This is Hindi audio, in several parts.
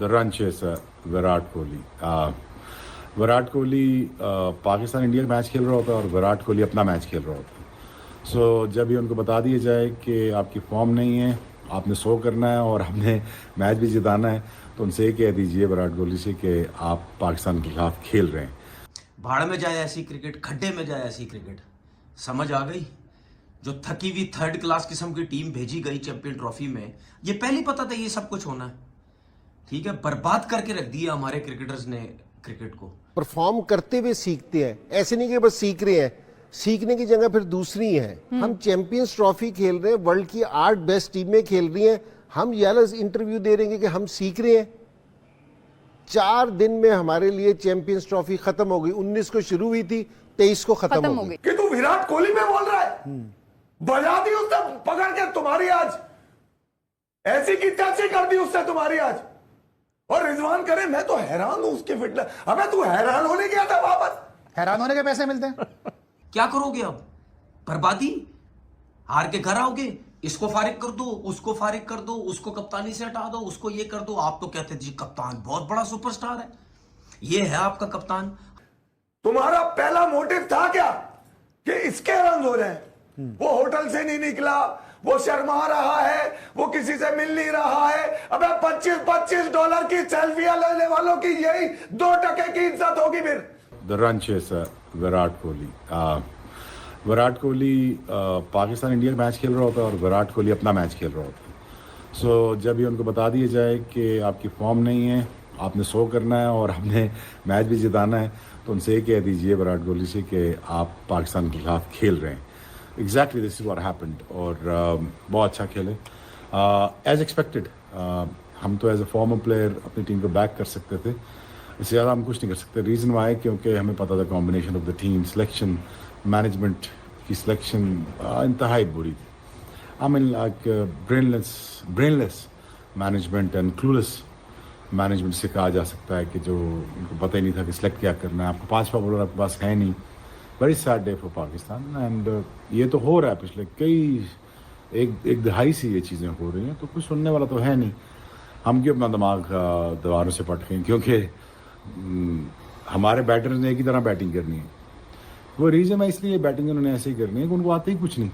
the run chaser Virat Kohli. Virat Kohli Pakistan India match खेल रहा होता है और विराट कोहली अपना मैच खेल रहा होता है। सो जब ये उनको बता दिया जाए कि आपकी फॉर्म नहीं है, आपने 100 करना है और आपने मैच भी जिताना है, तो उनसे ये कह दीजिए विराट कोहली से कि आप पाकिस्तान के खिलाफ खेल रहे हैं। भाड़ में जाए ऐसी क्रिकेट, खड्डे में जाए ऐसी क्रिकेट। समझ आ गई? जो थकी हुई थर्ड क्लास किस्म की टीम भेजी गई चैंपियन ट्रॉफी में, ये पहले ही पता था ये सब कुछ होना है। ठीक है, बर्बाद करके रख दिया हमारे क्रिकेटर्स ने क्रिकेट को। परफॉर्म करते हुए सीखते हैं, ऐसे नहीं कि बस सीख रहे हैं, सीखने की जगह फिर दूसरी है। हम चैंपियंस ट्रॉफी खेल रहे हैं, वर्ल्ड की 8 बेस्ट टीमें खेल रही हैं, हम ये इंटरव्यू दे रहे हैं कि हम सीख रहे हैं। 4 दिन में हमारे लिए चैंपियंस ट्रॉफी खत्म हो गई। 19 को शुरू हुई थी, 23 को खत्म हो गई। कि तू विराट कोहली में बोल रहा है, बजा दी उसने पकड़ के तुम्हारी आज, ऐसी की तैसी कर दी उसने तुम्हारी आज। और रिजवान करे, मैं तो हैरान हूं उसकी फिटनेस। अबे तू हैरान होने गया था वापस, हैरान होने के पैसे मिलते हैं। क्या करोगे अब? बर्बादी? हार के घर आओगे? इसको फारिग कर दो, उसको फारिग कर दो, उसको कप्तानी से हटा दो, उसको ये कर दो। आप तो कहते थे जी कप्तान बहुत बड़ा सुपरस्टार है, ये है आपका कप्तान। तुम्हारा पहला मोटिव था क्या कि इसके रन हो जाए? वो होटल से नहीं निकला, वो शर्मा रहा है, वो किसी से मिल नहीं रहा है। अबे $25 की सेल्फियां लेने वालों की यही 2% की इज्जत होगी फिर। The run chaser Virat Kohli. Virat Kohli Pakistan India match खेल रहा होता है और विराट कोहली अपना मैच खेल रहा होता है। सो जब ये उनको बता दिया जाए कि आपकी फॉर्म नहीं है, आपने 100 करना है और आपने मैच भी जिताना है, तो उनसे ये कह दीजिए विराट कोहली से कि आप पाकिस्तान के खिलाफ खेल रहे हैं। Exactly this is what happened. और बहुत अच्छा खेले एज एक्सपेक्टेड। हम तो एज अ फॉर्मर प्लेयर अपनी टीम को बैक कर सकते थे, इससे ज़्यादा हम कुछ नहीं कर सकते। रीज़न वाई, क्योंकि हमें पता था combination of the team selection, management की सिलेक्शन इंतहाई बुरी थी। आई mean like brainless management and clueless management से कहा जा सकता है कि जो उनको पता ही नहीं था कि सिलेक्ट क्या करना है। आपको 5 बॉलर आपके पास है नहीं। Very sad day for Pakistan. And ये तो हो रहा है पिछले एक दहाई से ये चीज़ें हो रही हैं, तो कुछ सुनने वाला तो है नहीं। हम क्यों अपना दिमाग दीवारों से पटकें, क्योंकि हमारे बैटर्स ने एक ही तरह बैटिंग करनी है। वो रीज़न है, इसलिए बैटिंग उन्होंने ऐसे ही करनी है कि उनको आते ही कुछ नहीं।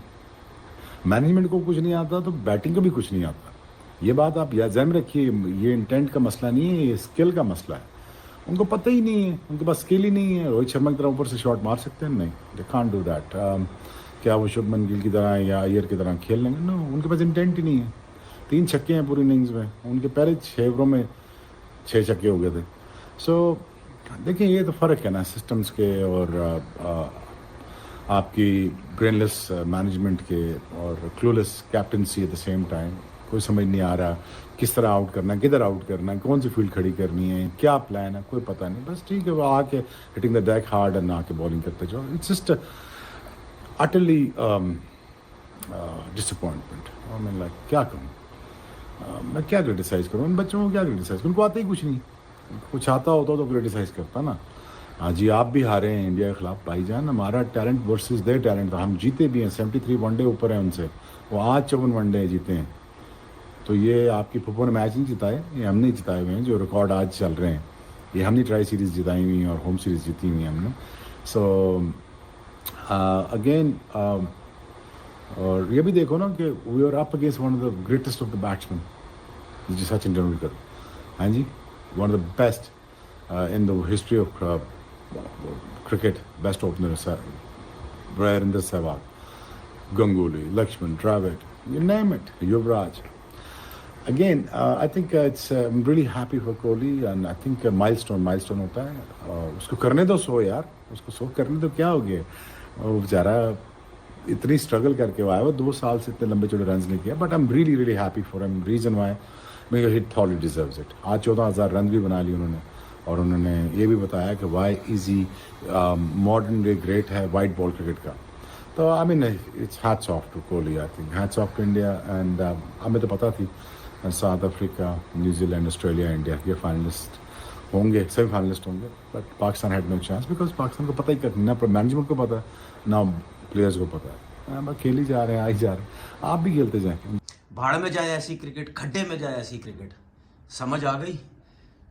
मैनेजमेंट को कुछ नहीं आता तो बैटिंग को भी कुछ नहीं आता। ये बात आप याद ज़हन रखिए, ये इंटेंट का मसला नहीं है, ये स्किल का मसला है। उनको पता ही नहीं है, उनके पास स्किल ही नहीं है। रोहित शर्मा की तरह ऊपर से शॉट मार सकते हैं? नहीं, दे कांट डू दैट। क्या वो शुभमन गिल की तरह या अय्यर की तरह खेल लेंगे? नो, उनके पास इंटेंट ही नहीं है। 3 छक्के हैं पूरी इनिंग्स में, उनके पहले 6 ओवरों में 6 छक्के हो गए थे। सो देखिए, ये तो फ़र्क है ना सिस्टम्स के और आपकी ब्रेनलेस मैनेजमेंट के और clueless captaincy at the same time. कोई समझ नहीं आ रहा किस तरह आउट करना है, किधर आउट करना है, कौन सी फील्ड खड़ी करनी है, क्या प्लान है, कोई पता नहीं। बस ठीक है, वो आके hitting the deck hard and आके बॉलिंग करते जाओ। It's just utterly disappointment. I mean like क्या कहूँ, मैं क्या क्रिटिसाइज़ करूँ? इन बच्चों को क्या क्रिटिसाइज़ करूँ? उनको आता ही कुछ नहीं। कुछ आता होता तो क्रिटिसाइज़ करता ना। हाँ जी, आप भी हारे हैं इंडिया के खिलाफ भाईजान। हमारा टैलेंट वर्सेस देयर टैलेंट था। हम जीते भी हैं, 73 वनडे ऊपर है उनसे, वो आज 54 वनडे जीते हैं। तो ये आपकी फुफो ने मैच नहीं जिताए, ये हमने जिताए हुए हैं। जो रिकॉर्ड आज चल रहे हैं, ये हमने ट्राई सीरीज़ जिताई हुई हैं और होम सीरीज़ जीती हुई हैं हमने। सो अगेन और ये भी देखो ना कि we are up against one of the greatest of the batsman, जी सचिन तेंदुलकर। हाँ जी, one of the best in the history of cricket, best openers, Virendra Sehwag, Ganguly, Lakshman, Dravid, you name it, Yuvraj. Again, I think I'm really happy for Kohli, and I think milestone होता है। उसको करने दो 100 यार, उसको 100 करने दो, क्या हो गया? वो बेचारा इतनी स्ट्रगल करके वो आया, वो 2 साल से इतने लंबे चौड़े रन नहीं किया। But I am really really happy for him. Reason why, because he thought he deserves it. आज 14,000 रन भी बना लिए उन्होंने, और उन्होंने ये भी बताया कि why is he modern day great है वाइट बॉल क्रिकेट का। तो I mean it's hats off to Kohli, I think hats off to India. And हमें तो पता थी South Africa, New Zealand, Australia, India ये फाइनलिस्ट होंगे, सभी फाइनलिस्ट होंगे। But Pakistan had no chance, because Pakistan को पता ही कर, ना मैनेजमेंट को पता ना प्लेयर्स को पता है। बस खेल ही जा रहे हैं, आ ही जा रहे हैं। आप भी खेलते जाएँ। भाड़ में जाए ऐसी क्रिकेट, खड्डे में जाए ऐसी क्रिकेट। समझ आ गई?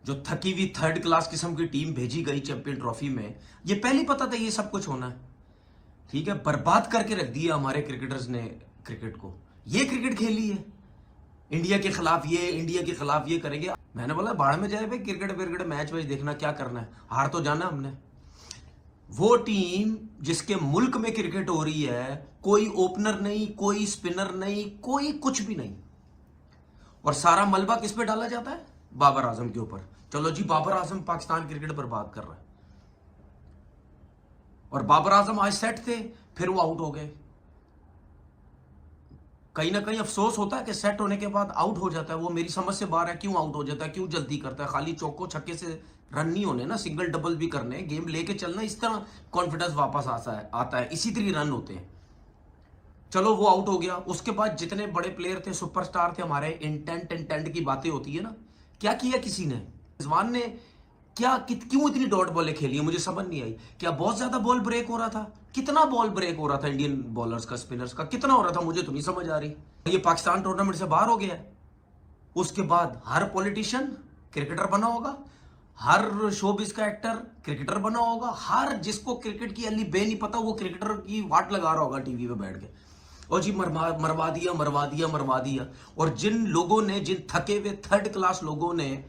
जो थकी हुई थर्ड क्लास किस्म की टीम भेजी गई चैंपियन ट्रॉफी में, ये पहले ही पता था ये सब कुछ होना है। ठीक है, बर्बाद करके रख दिया हमारे क्रिकेटर्स ने क्रिकेट को। ये क्रिकेट खेली है, इंडिया के खिलाफ ये, इंडिया के खिलाफ ये करेंगे। मैंने बोला बाढ़ में जाए भाई, क्रिकेट मैच वैच देखना क्या करना है, हार तो जाना हमने। वो टीम जिसके मुल्क में क्रिकेट हो रही है, कोई ओपनर नहीं, कोई स्पिनर नहीं, कोई कुछ भी नहीं, और सारा मलबा किस पे डाला जाता है? बाबर आजम के ऊपर। चलो जी, बाबर आजम पाकिस्तान क्रिकेट बर्बाद कर रहा है, और बाबर आजम आज सेट थे, फिर वो आउट हो गए। कहीं ना कहीं अफसोस होता है कि सेट होने के बाद आउट हो जाता है। वो मेरी समझ से बाहर है, क्यों आउट हो जाता है, क्यों जल्दी करता है? खाली चौको छक्के से रन नहीं होने ना, सिंगल डबल भी करने, गेम लेके चलना, इस तरह कॉन्फिडेंस वापस आता है, इसी तरह रन होते हैं। चलो वो आउट हो गया, उसके बाद जितने बड़े प्लेयर थे, सुपरस्टार थे हमारे, इंटेंट की बातें होती है ना, क्या किया किसी ने? रिजवान ने क्यों इतनी डॉट बॉलें खेली, मुझे समझ नहीं आई। क्या बहुत ज्यादा बॉल ब्रेक हो रहा था? कितना बॉल ब्रेक हो रहा था इंडियन बॉलर्स का, स्पिनर्स का, कितना हो रहा था? मुझे तो नहीं समझ आ रही। ये पाकिस्तान टूर्नामेंट से बाहर हो गया है। उसके बाद हर पॉलिटिशियन क्रिकेटर बना होगा, हर शोबिस का एक्टर क्रिकेटर बना होगा, हर जिसको क्रिकेट की अली बे नहीं पता वो क्रिकेटर की वाट लगा रहा होगा टीवी पे बैठ के, और जी मरवा दिया। और जिन लोगों ने, जिन थके हुए थर्ड क्लास लोगों ने,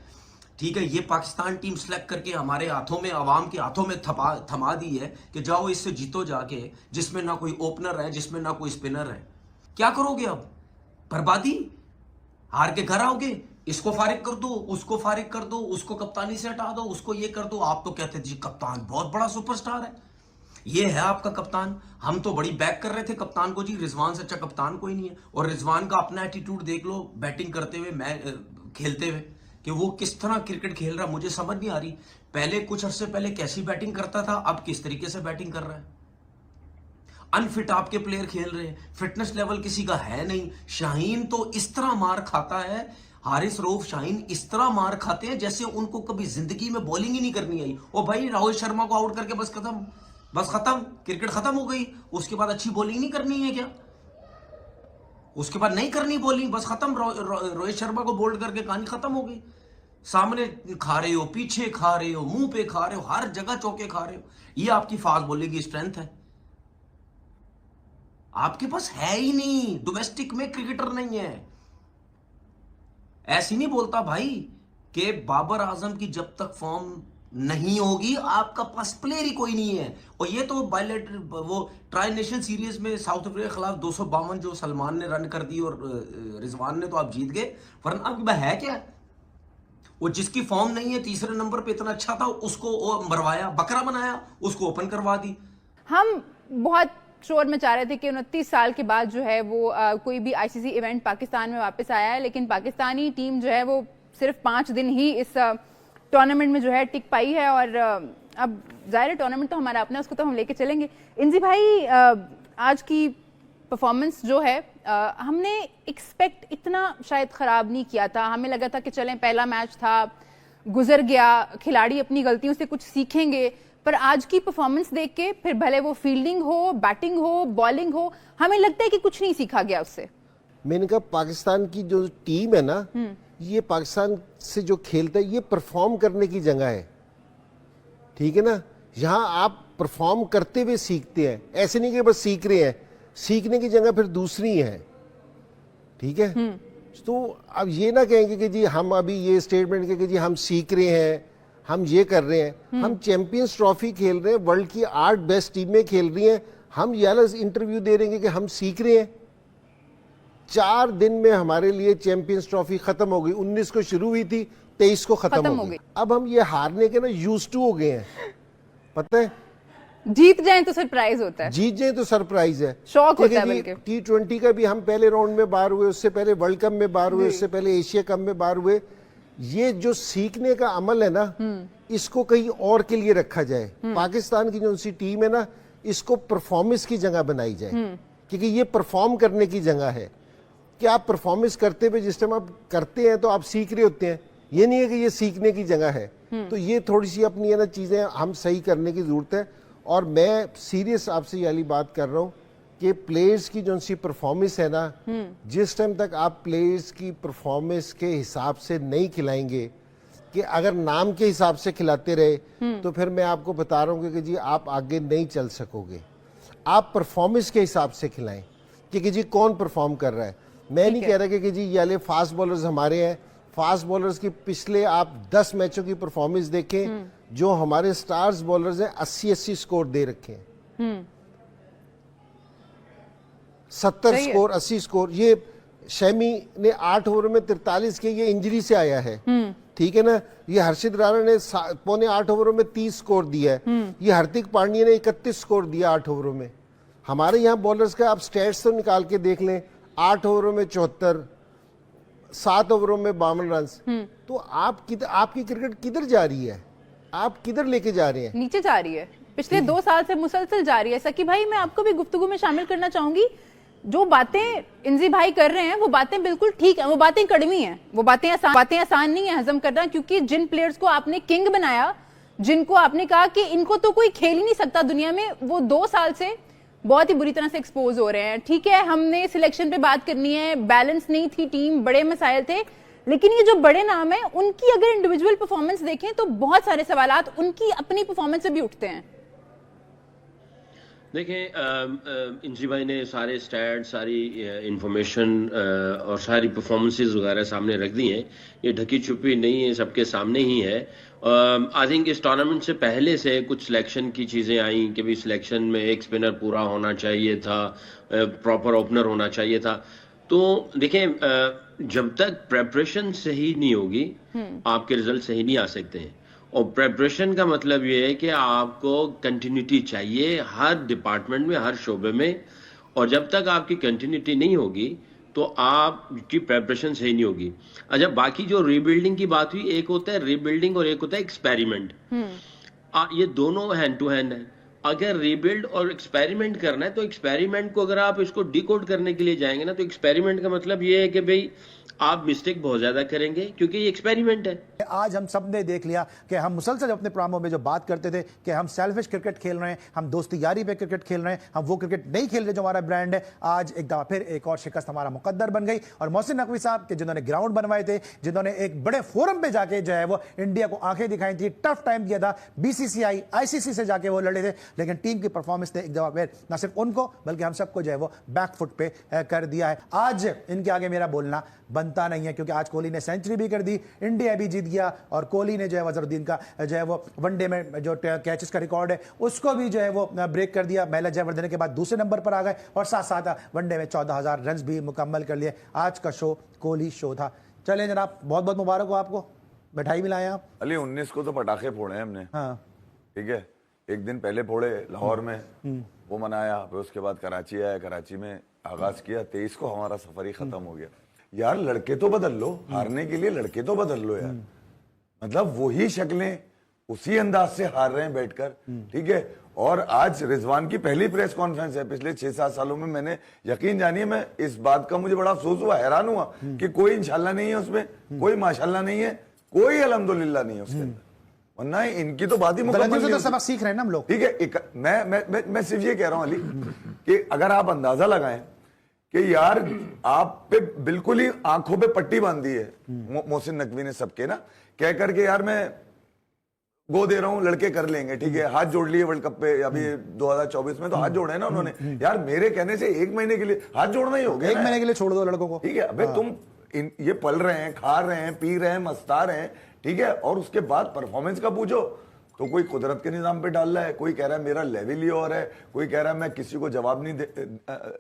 ठीक है, ये पाकिस्तान टीम सेलेक्ट करके हमारे हाथों में, आवाम के हाथों में थमा दी है कि जाओ इससे जीतो जाके, जिसमें ना कोई ओपनर है, जिसमें ना कोई स्पिनर है। क्या करोगे अब? बर्बादी, हार के घर आओगे, इसको फारिग कर दो, उसको फारिग कर दो, उसको कप्तानी से हटा दो, उसको ये कर दो। आप तो कहते जी कप्तान बहुत बड़ा सुपरस्टार है, ये है आपका कप्तान। हम तो बड़ी बैक कर रहे थे कप्तान को जी, रिजवान से अच्छा कप्तान कोई नहीं है। और रिजवान का अपना एटीट्यूड देख लो, बैटिंग करते हुए, खेलते हुए, कि वो किस तरह क्रिकेट खेल रहा है, मुझे समझ नहीं आ रही। पहले कुछ अरसे पहले कैसी बैटिंग करता था, अब किस तरीके से बैटिंग कर रहा है। अनफिट आपके प्लेयर खेल रहे हैं, फिटनेस लेवल किसी का है नहीं। शाहीन तो इस तरह मार खाता है, हारिस रऊफ शाहीन इस तरह मार खाते हैं जैसे उनको कभी जिंदगी में बॉलिंग ही नहीं करनी आई। ओ भाई, राहुल शर्मा को आउट करके बस खत्म, क्रिकेट खत्म हो गई। उसके बाद अच्छी बॉलिंग नहीं करनी है क्या? उसके बाद नहीं करनी बॉलिंग, बस खत्म। रोहित शर्मा को बोल्ड करके कहानी खत्म हो गई। सामने खा रहे हो, पीछे खा रहे हो, मुंह पे खा रहे हो, हर जगह चौके खा रहे हो। ये आपकी फास्ट बॉलिंग की स्ट्रेंथ है? आपके पास है ही नहीं, डोमेस्टिक में क्रिकेटर नहीं है। ऐसी नहीं बोलता भाई कि बाबर आजम की जब तक फॉर्म नहीं होगी आपका पास प्लेयर ही कोई नहीं है। और ये तो वो ट्राई नेशन सीरीज में साउथ अफ्रीका के खिलाफ 252 जो सलमान ने रन कर दी और रिजवान ने, तो आप जीत गए। वरना आपके है क्या? वो जिसकी फॉर्म नहीं है, तीसरे नंबर पे इतना अच्छा था, उसको मरवाया, बकरा बनाया, उसको ओपन करवा दी। हम बहुत शोर मचा रहे थे कि 29 साल के बाद जो है वो कोई भी आईसीसी इवेंट पाकिस्तान में वापस आया है, लेकिन पाकिस्तानी टीम जो है वो सिर्फ 5 दिन ही इस टूर्नामेंट में जो है टिक पाई है। और अब जाहिर टूर्नामेंट तो हमारा अपना, उसको तो हम लेके चलेंगे। इंजी भाई, आज की परफॉर्मेंस जो है हमने एक्सपेक्ट इतना शायद ख़राब नहीं किया था। हमें लगा था कि चलें, पहला मैच था, गुजर गया, खिलाड़ी अपनी गलतियों से कुछ सीखेंगे। पर आज की परफॉर्मेंस देख के, फिर भले वो फील्डिंग हो, बैटिंग हो, बॉलिंग हो, हमें लगता है कि कुछ नहीं सीखा गया उससे। मैंने कहा पाकिस्तान की जो टीम है ना, ये पाकिस्तान से जो खेलता है, ये परफॉर्म करने की जगह है, ठीक है ना। यहाँ आप परफॉर्म करते हुए सीखते हैं, ऐसे नहीं कि बस सीख रहे हैं, सीखने की जगह फिर दूसरी है, ठीक है। तो अब ये ना कहेंगे कि जी हम अभी ये स्टेटमेंट के कि जी हम सीख रहे हैं, हम ये कर रहे हैं। हम चैंपियंस ट्रॉफी खेल रहे हैं, वर्ल्ड की 8 बेस्ट टीमें खेल रही हैं, हम ये इंटरव्यू दे रहे हैं कि हम सीख रहे हैं। 4 दिन में हमारे लिए चैंपियंस ट्रॉफी खत्म हो गई। 19 को शुरू हुई थी, 23 को खत्म हो गई। अब हम ये हारने के ना यूज्ड टू हो गए हैं, पता है। जीत जाए तो सरप्राइज होता है, जीत जाए तो सरप्राइज है, शौक होता है। बल्कि T20 का भी हम पहले राउंड में बाहर हुए, उससे पहले वर्ल्ड कप में बाहर हुए, उससे पहले एशिया कप में बाहर हुए। ये जो सीखने का अमल है ना, इसको कहीं और के लिए रखा जाए। पाकिस्तान की जो सी टीम है ना, इसको परफॉर्मेंस की जगह बनाई जाए, क्योंकि ये परफॉर्म करने की जगह है कि आप परफॉर्मेंस करते हुए जिस टाइम आप करते हैं तो आप सीख रहे होते हैं। ये नहीं है कि ये सीखने की जगह है। तो ये थोड़ी सी अपनी है ना चीजें हम सही करने की जरूरत है। और मैं सीरियस आपसे ये वाली बात कर रहा हूँ कि प्लेयर्स की जो सी परफॉर्मेंस है ना, जिस टाइम तक आप प्लेयर्स की परफॉर्मेंस के हिसाब से नहीं खिलाएंगे कि अगर नाम के हिसाब से खिलाते रहे तो फिर मैं आपको बता रहा हूँ कि जी आप आगे नहीं चल सकोगे। आप परफॉर्मेंस के हिसाब से खिलाएं कि जी कौन परफॉर्म कर रहा है। मैं नहीं कह रहा कि जी ये वाले फास्ट बॉलर्स हमारे हैं। फास्ट बॉलर्स की पिछले आप 10 मैचों की परफॉर्मेंस देखें, जो हमारे स्टार्स बॉलर्स हैं 80-80 स्कोर दे रखे हैं, 70 स्कोर 80 स्कोर। ये शमी ने 8 ओवर में 43 किए, ये इंजरी से आया है, ठीक है ना। ये हर्षित राणा ने 7.5 ओवरों में 30 स्कोर दिया है। ये हार्दिक पांड्या ने 31 स्कोर दिया 8 ओवरों में। हमारे यहाँ बॉलर्स का आप स्टैट्स तो निकाल के देख लें, 8 ओवरों में 74, 7 ओवरों में 52 रन। तो आपकी क्रिकेट किधर जा रही है? आप किधर लेके जा रहे हैं? नीचे जा रही है, पिछले 2 साल से मुसलसल जा रही है। सकी भाई, मैं आपको भी गुफ्तगू में शामिल करना चाहूंगी। जो बातें इंजी भाई कर रहे हैं वो बातें बिल्कुल ठीक है, वो बातें कड़वी हैं, वो बातें आसान नहीं है हजम करना, क्योंकि जिन प्लेयर्स को आपने किंग बनाया, जिनको आपने कहा कि इनको तो कोई खेल ही नहीं सकता दुनिया में, वो 2 साल से बहुत ही बुरी तरह से एक्सपोज हो रहे हैं। ठीक है, हमने सिलेक्शन पे बात करनी है, बैलेंस नहीं थी टीम, बड़े मसाइल थे, लेकिन ये जो बड़े नाम है उनकी अगर इंडिविजुअल परफॉर्मेंस देखें तो बहुत सारे सवालात उनकी अपनी परफॉर्मेंस से भी उठते हैं। देखें, इंजी भाई ने सारे स्टैट, सारी इंफॉर्मेशन और सारी परफॉर्मेंसेस वगैरह सामने रख दी हैं। ये ढकी छुपी नहीं है, सबके सामने ही है। आई थिंक इस टूर्नामेंट से पहले से कुछ सिलेक्शन की चीज़ें आई कि भाई सिलेक्शन में एक स्पिनर पूरा होना चाहिए था, प्रॉपर ओपनर होना चाहिए था। तो देखें, जब तक प्रेपरेशन सही नहीं होगी आपके रिजल्ट सही नहीं आ सकते हैं। और प्रेपरेशन का मतलब ये है कि आपको कंटिन्यूटी चाहिए हर डिपार्टमेंट में, हर शोबे में। और जब तक आपकी कंटिन्यूटी नहीं होगी तो आपकी प्रेपरेशन सही नहीं होगी। अच्छा, बाकी जो रीबिल्डिंग की बात हुई, एक होता है रीबिल्डिंग और एक होता है एक्सपेरिमेंट। ये दोनों हैंड टू हैंड है। अगर रीबिल्ड और एक्सपेरिमेंट करना है तो एक्सपेरिमेंट को अगर आप इसको डिकोड करने के लिए जाएंगे ना, तो एक्सपेरिमेंट का मतलब ये है कि भाई आप मिस्टेक बहुत ज्यादा करेंगे क्योंकि ये एक्सपेरिमेंट है। आज हम सब ने देख लिया कि हम मुसलसल अपने प्रोग्रामों में जो बात करते थे कि हम सेल्फिश क्रिकेट खेल रहे हैं, हम दोस्ती यारी पे क्रिकेट खेल रहे हैं, हम वो क्रिकेट नहीं खेल रहे जो हमारा ब्रांड है। आज एक दफा फिर एक और शिकस्त हमारा मुकद्दर बन गई। और मोहसिन नकवी साहब के जिन्होंने ग्राउंड बनवाए थे, जिन्होंने एक बड़े फोरम पे जाके जो है वो इंडिया को आंखें दिखाई थी, टफ टाइम दिया था, बीसीसीआई आईसीसी से जाके वो लड़े थे, लेकिन टीम की परफॉर्मेंस ने एक दफा फिर न सिर्फ उनको बल्कि हम सबको जो है वो बैकफुट पे कर दिया है। आज इनके आगे मेरा बोलना बनता नहीं है, क्योंकि आज कोहली ने सेंचुरी भी कर दी, इंडिया भी जीत गया, और कोहली ने जो है अजहरुद्दीन का जो है वो वनडे में जो कैचेस का रिकॉर्ड है उसको भी जो है वो ब्रेक कर दिया। महिला जयवर्धने के बाद दूसरे नंबर पर आ गए और साथ साथ वनडे में 14,000 रन भी मुकम्मल कर लिए। आज का शो कोहली शो था। चले जनाब, बहुत बहुत मुबारक हो आपको, मिठाई भी लाए आप। अली 19 को तो पटाखे फोड़े हैं हमने, हाँ ठीक है, एक दिन पहले फोड़े लाहौर में, वो मनाया, फिर उसके बाद कराची आया, कराची में आगाज किया, 23 को हमारा सफर ही खत्म हो गया। यार लड़के तो बदल लो, हारने के लिए लड़के तो बदल लो यार। मतलब वही शक्लें उसी अंदाज से हार रहे हैं बैठकर, ठीक है। और आज रिजवान की पहली प्रेस कॉन्फ्रेंस है पिछले 6-7 सालों में। मैंने यकीन जानिए, मैं इस बात का मुझे बड़ा अफसोस हुआ, हैरान हुआ कि कोई इंशाल्लाह नहीं है उसमें, कोई माशाल्लाह नहीं है, कोई अल्हम्दुलिल्लाह नहीं है उसके अंदर। वरना इनकी तो बात ही मुकम्मल तो सबक सीख रहे हैं ना हम लोग, ठीक है। मैं सिर्फ ये कह रहा हूं अली कि अगर आप अंदाजा लगाएं कि यार आप पे बिल्कुल ही आंखों पे पट्टी बांधी है मोहसिन नकवी ने सबके ना, कह करके यार मैं गो दे रहा हूं, लड़के कर लेंगे, ठीक है। हाथ जोड़ लिए वर्ल्ड कप पे, अभी 2024 में तो हाथ जोड़े ना उन्होंने। यार मेरे कहने से 1 महीने के लिए हाथ जोड़ना ही हो गया, 1 महीने के लिए छोड़ दो लड़कों को, ठीक है। अबे तुम ये पल रहे हैं, खा रहे हैं, पी रहे हैं, मस्ता रहे हैं, ठीक है, और उसके बाद परफॉर्मेंस का पूछो तो कोई कुदरत के निजाम पे डाल रहा है, कोई कह रहा है मेरा लेवल ही और है, कोई कह रहा है मैं किसी को जवाब नहीं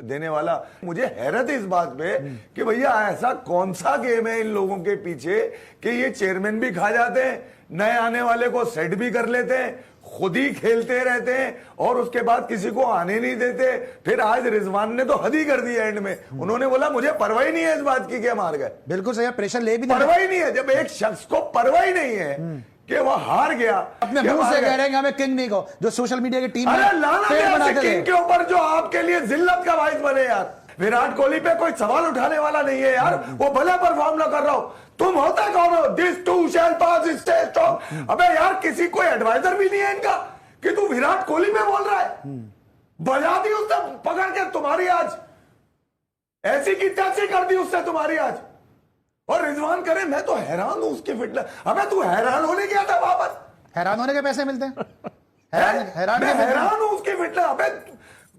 देने वाला। मुझे हैरत है इस बात पे कि भैया ऐसा कौन सा गेम है इन लोगों के पीछे कि ये चेयरमैन भी खा जाते हैं, नए आने वाले को सेट भी कर लेते हैं, खुद ही खेलते रहते हैं और उसके बाद किसी को आने नहीं देते। फिर आज रिजवान ने तो हद ही कर दिया एंड में, उन्होंने बोला मुझे परवाह ही नहीं है इस बात की कि हम हार गए। बिल्कुल सही, प्रेशर ले भी परवाह ही नहीं है। जब एक शख्स को परवाह ही नहीं है कि वो हार गया, अपने मुंह से कह रहे हैं हमें किंग नहीं कहो, जो सोशल मीडिया की टीम अरे लाना किंग के ऊपर जो आपके लिए जिल्लत का बाइस बने यार। विराट कोहली पे कोई सवाल उठाने वाला नहीं है यार, वो भले परफॉर्म ना कर रहा हो, तुम होता कौन हो? This to shell pass, stay strong. अबे यार किसी कोई एडवाइजर भी नहीं है इनका कि तू विराट कोहली में बोल रहा है। बजा दी उसने पकड़ के तुम्हारी, आज ऐसी की तैसी कर दी उससे तुम्हारी आज। और रिजवान करे, मैं तो हैरान हूं उसकी फिटनेस। अबे तू हैरान होने गया था वापस, हैरान होने के पैसे मिलते हैं। मैं हैरान हूं उसकी फिटनेस। अबे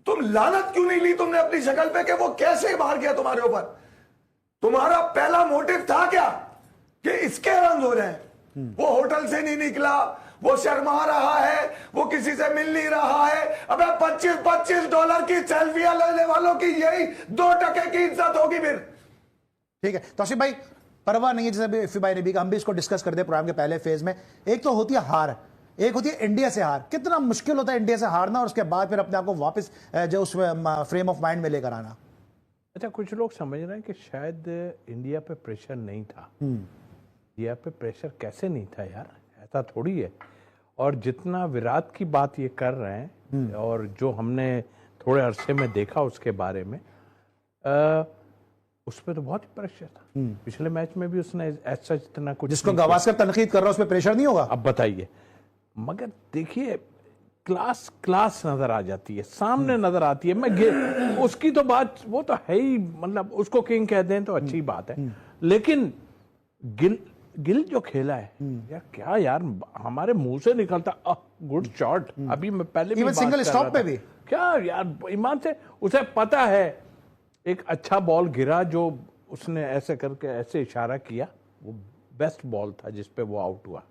तुम लानत क्यों नहीं ली तुमने अपनी शक्ल पे कि वो कैसे मार गया तुम्हारे ऊपर? तुम्हारा पहला मोटिव था क्या कि इसके रन हो रहे हैं, वो होटल से नहीं निकला, वो शर्मा रहा है, वो किसी से मिल नहीं रहा है। अबे $25 की सेल्फियां लेने वालों की यही 2% की इज्जत होगी फिर। ठीक है तौसीफ भाई, परवाह नहीं है, जैसे अभी इफ़ी भाई ने भी कहा, हम भी इसको डिस्कस करते हैं प्रोग्राम के पहले फेज में। एक तो होती है हार, एक होती है इंडिया से हार। कितना मुश्किल होता है इंडिया से हारना और उसके बाद फिर अपने आप को वापस जो उस फ्रेम ऑफ माइंड में लेकर आना। अच्छा, कुछ लोग समझ रहे हैं कि शायद इंडिया पे प्रेशर नहीं था। इंडिया पे प्रेशर कैसे नहीं था यार, ऐसा थोड़ी है। और जितना विराट की बात ये कर रहे हैं और जो हमने थोड़े अरसे में देखा उसके बारे में, उस पर तो बहुत ही प्रेशर था। पिछले मैच में भी उसने ऐसा इतना कुछ, जिसको गावस्कर तनकीद कर रहा है उस पर प्रेशर नहीं होगा। अब बताइए, मगर देखिए क्लास नजर आ जाती है, सामने नजर आती है। उसकी तो बात, वो तो है ही, मतलब उसको किंग कह दें तो अच्छी बात है। लेकिन गिल जो खेला है यार, क्या यार, हमारे मुंह से निकलता गुड शॉट। अभी मैं पहले भी सिंगल स्टॉप पे भी क्या यार, ईमान से उसे पता है एक अच्छा बॉल गिरा जो उसने ऐसे करके ऐसे इशारा किया, वो बेस्ट बॉल था जिसपे वो आउट हुआ।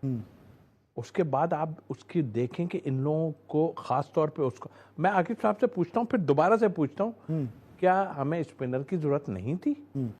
उसके बाद आप उसकी देखें कि इन लोगों को खास तौर पे उसको, मैं आकिब साहब से पूछता हूँ, फिर दोबारा से पूछता हूँ, क्या हमें स्पिनर की जरूरत नहीं थी?